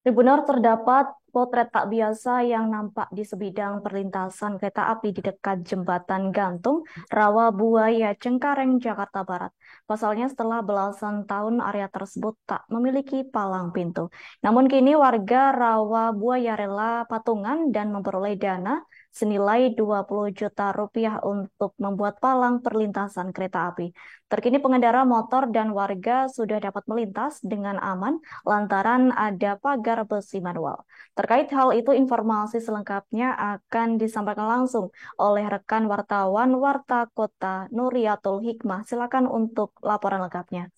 Tribunal terdapat potret tak biasa yang nampak di sebidang perlintasan kereta api di dekat Jembatan Gantung, Rawabuaya, Cengkareng, Jakarta Barat. Pasalnya setelah belasan tahun area tersebut tak memiliki palang pintu. Namun kini warga Rawabuaya rela patungan dan memperoleh dana senilai 20 juta rupiah untuk membuat palang perlintasan kereta api. Terkini pengendara motor dan warga sudah dapat melintas dengan aman lantaran ada pagar besi manual. Terkait hal itu, informasi selengkapnya akan disampaikan langsung oleh rekan wartawan Warta Kota Nuriatul Hikmah. Silakan untuk laporan lengkapnya.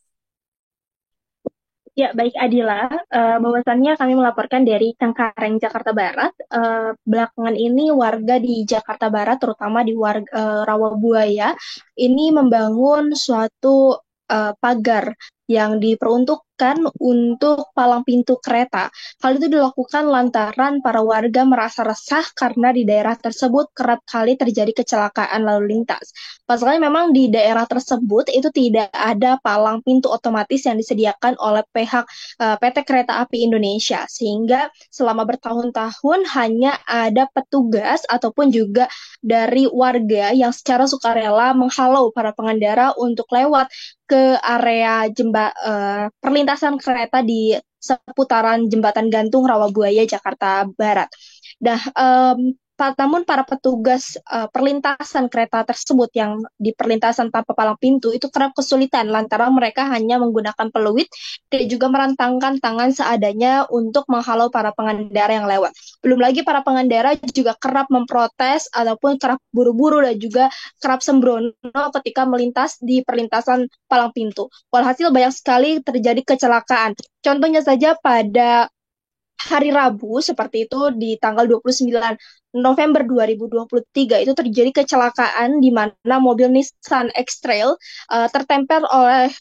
Ya, baik Adila. Bahwasannya kami melaporkan dari Cengkareng, Jakarta Barat. Belakangan ini warga di Jakarta Barat, terutama di Rawabuaya, ini membangun suatu pagar yang diperuntukkan untuk palang pintu kereta. Hal itu dilakukan lantaran para warga merasa resah karena di daerah tersebut kerap kali terjadi kecelakaan lalu lintas. Pasalnya memang di daerah tersebut itu tidak ada palang pintu otomatis yang disediakan oleh pihak PT Kereta Api Indonesia, sehingga selama bertahun-tahun hanya ada petugas ataupun juga dari warga yang secara sukarela menghalau para pengendara untuk lewat ke area perlintasan kereta di seputaran Jembatan Gantung Rawabuaya Jakarta Barat. Nah, namun para petugas perlintasan kereta tersebut yang di perlintasan tanpa palang pintu itu kerap kesulitan lantaran mereka hanya menggunakan peluit dan juga merentangkan tangan seadanya untuk menghalau para pengendara yang lewat. Belum lagi para pengendara juga kerap memprotes ataupun kerap buru-buru dan juga kerap sembrono ketika melintas di perlintasan palang pintu. Walhasil banyak sekali terjadi kecelakaan. Contohnya saja pada hari Rabu seperti itu di tanggal 29 November 2023 itu terjadi kecelakaan di mana mobil Nissan X-Trail tertempel oleh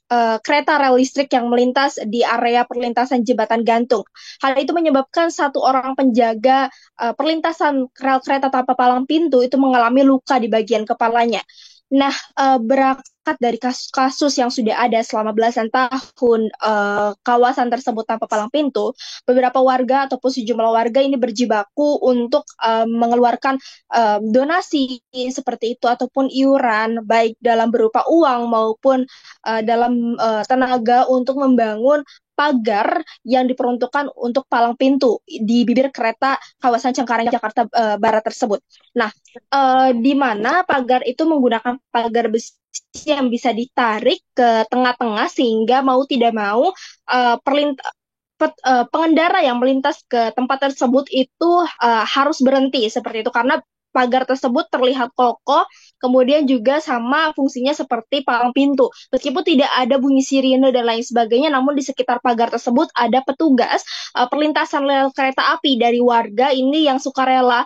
kereta rel listrik yang melintas di area perlintasan Jembatan Gantung. Hal itu menyebabkan satu orang penjaga perlintasan rel kereta tanpa palang pintu itu mengalami luka di bagian kepalanya. Nah, berangkat dari kasus-kasus yang sudah ada selama belasan tahun kawasan tersebut tanpa palang pintu, beberapa warga ataupun sejumlah warga ini berjibaku untuk mengeluarkan donasi seperti itu ataupun iuran baik dalam berupa uang maupun dalam tenaga untuk membangun pagar yang diperuntukkan untuk palang pintu di bibir kereta kawasan Cengkareng Jakarta Barat tersebut. Nah, di mana pagar itu menggunakan pagar besi yang bisa ditarik ke tengah-tengah sehingga mau tidak mau uh, pengendara yang melintas ke tempat tersebut itu harus berhenti seperti itu karena pagar tersebut terlihat kokoh, kemudian juga sama fungsinya seperti palang pintu. Meskipun tidak ada bunyi sirine dan lain sebagainya, namun di sekitar pagar tersebut ada petugas perlintasan rel kereta api dari warga ini yang sukarela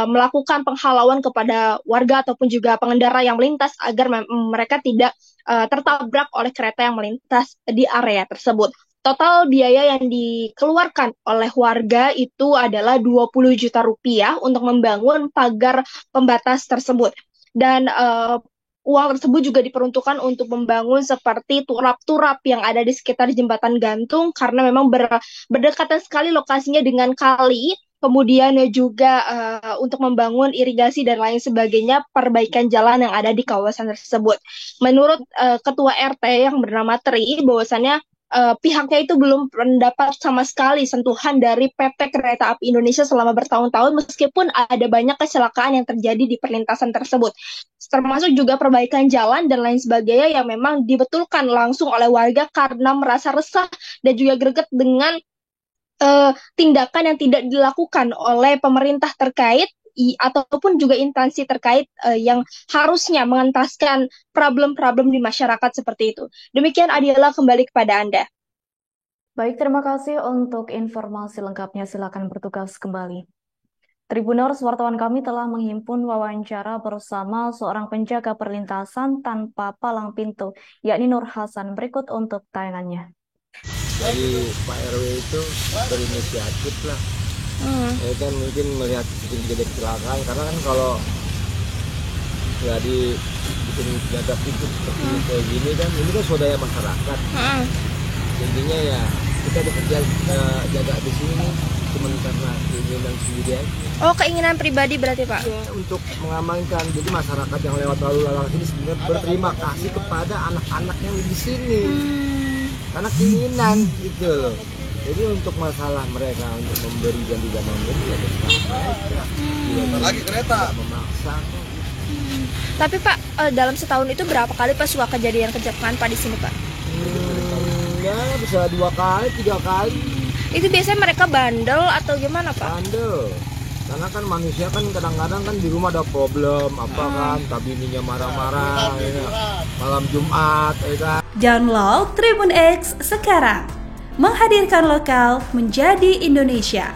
melakukan penghalauan kepada warga ataupun juga pengendara yang melintas agar mereka tidak tertabrak oleh kereta yang melintas di area tersebut. Total biaya yang dikeluarkan oleh warga itu adalah 20 juta rupiah untuk membangun pagar pembatas tersebut. Dan uang tersebut juga diperuntukkan untuk membangun seperti turap-turap yang ada di sekitar jembatan gantung karena memang berdekatan sekali lokasinya dengan kali. Kemudian juga untuk membangun irigasi dan lain sebagainya, perbaikan jalan yang ada di kawasan tersebut. Menurut Ketua RT yang bernama Tri, bahwasannya pihaknya itu belum mendapat sama sekali sentuhan dari PT Kereta Api Indonesia selama bertahun-tahun meskipun ada banyak kecelakaan yang terjadi di perlintasan tersebut. Termasuk juga perbaikan jalan dan lain sebagainya yang memang dibetulkan langsung oleh warga karena merasa resah dan juga greget dengan tindakan yang tidak dilakukan oleh pemerintah terkait ataupun juga instansi terkait yang harusnya mengentaskan problem-problem di masyarakat seperti itu. Demikian adalah kembali kepada Anda. Baik, terima kasih untuk informasi lengkapnya. Silakan bertugas kembali. Tribuners, wartawan kami telah menghimpun wawancara bersama seorang penjaga perlintasan tanpa palang pintu, yakni Nur Hasan. Berikut untuk tayangannya. Jadi Pak RW itu berinisiatif lah. Ya kan mungkin melihat kejadian kecelakaan karena kan kalau nggak bikin jaga pintu seperti kayak gini kan ini kan swadaya masyarakat. Intinya ya kita bekerja jaga di sini cuma karena keinginan sendiri aja. Oh, keinginan pribadi berarti Pak? Iya, untuk mengamankan. Jadi masyarakat yang lewat lalu lalang sini sebenarnya berterima kasih kepada anak-anak yang di sini. Karena keinginan gitu loh. Jadi untuk masalah mereka untuk memberi dan tidak memberi ya mereka. Lagi kereta memaksa. Tapi Pak, dalam setahun itu berapa kali Pak suka kejadian kecelakaan Pak di sini Pak? Ya bisa 2 kali, 3 kali. Itu biasanya mereka bandel atau gimana Pak? Bandel. Karena kan manusia kan kadang-kadang kan di rumah ada problem apa kan, bininya marah-marah ya. Malam Jumat ya kan. Download Tribun X sekarang. Menghadirkan lokal menjadi Indonesia.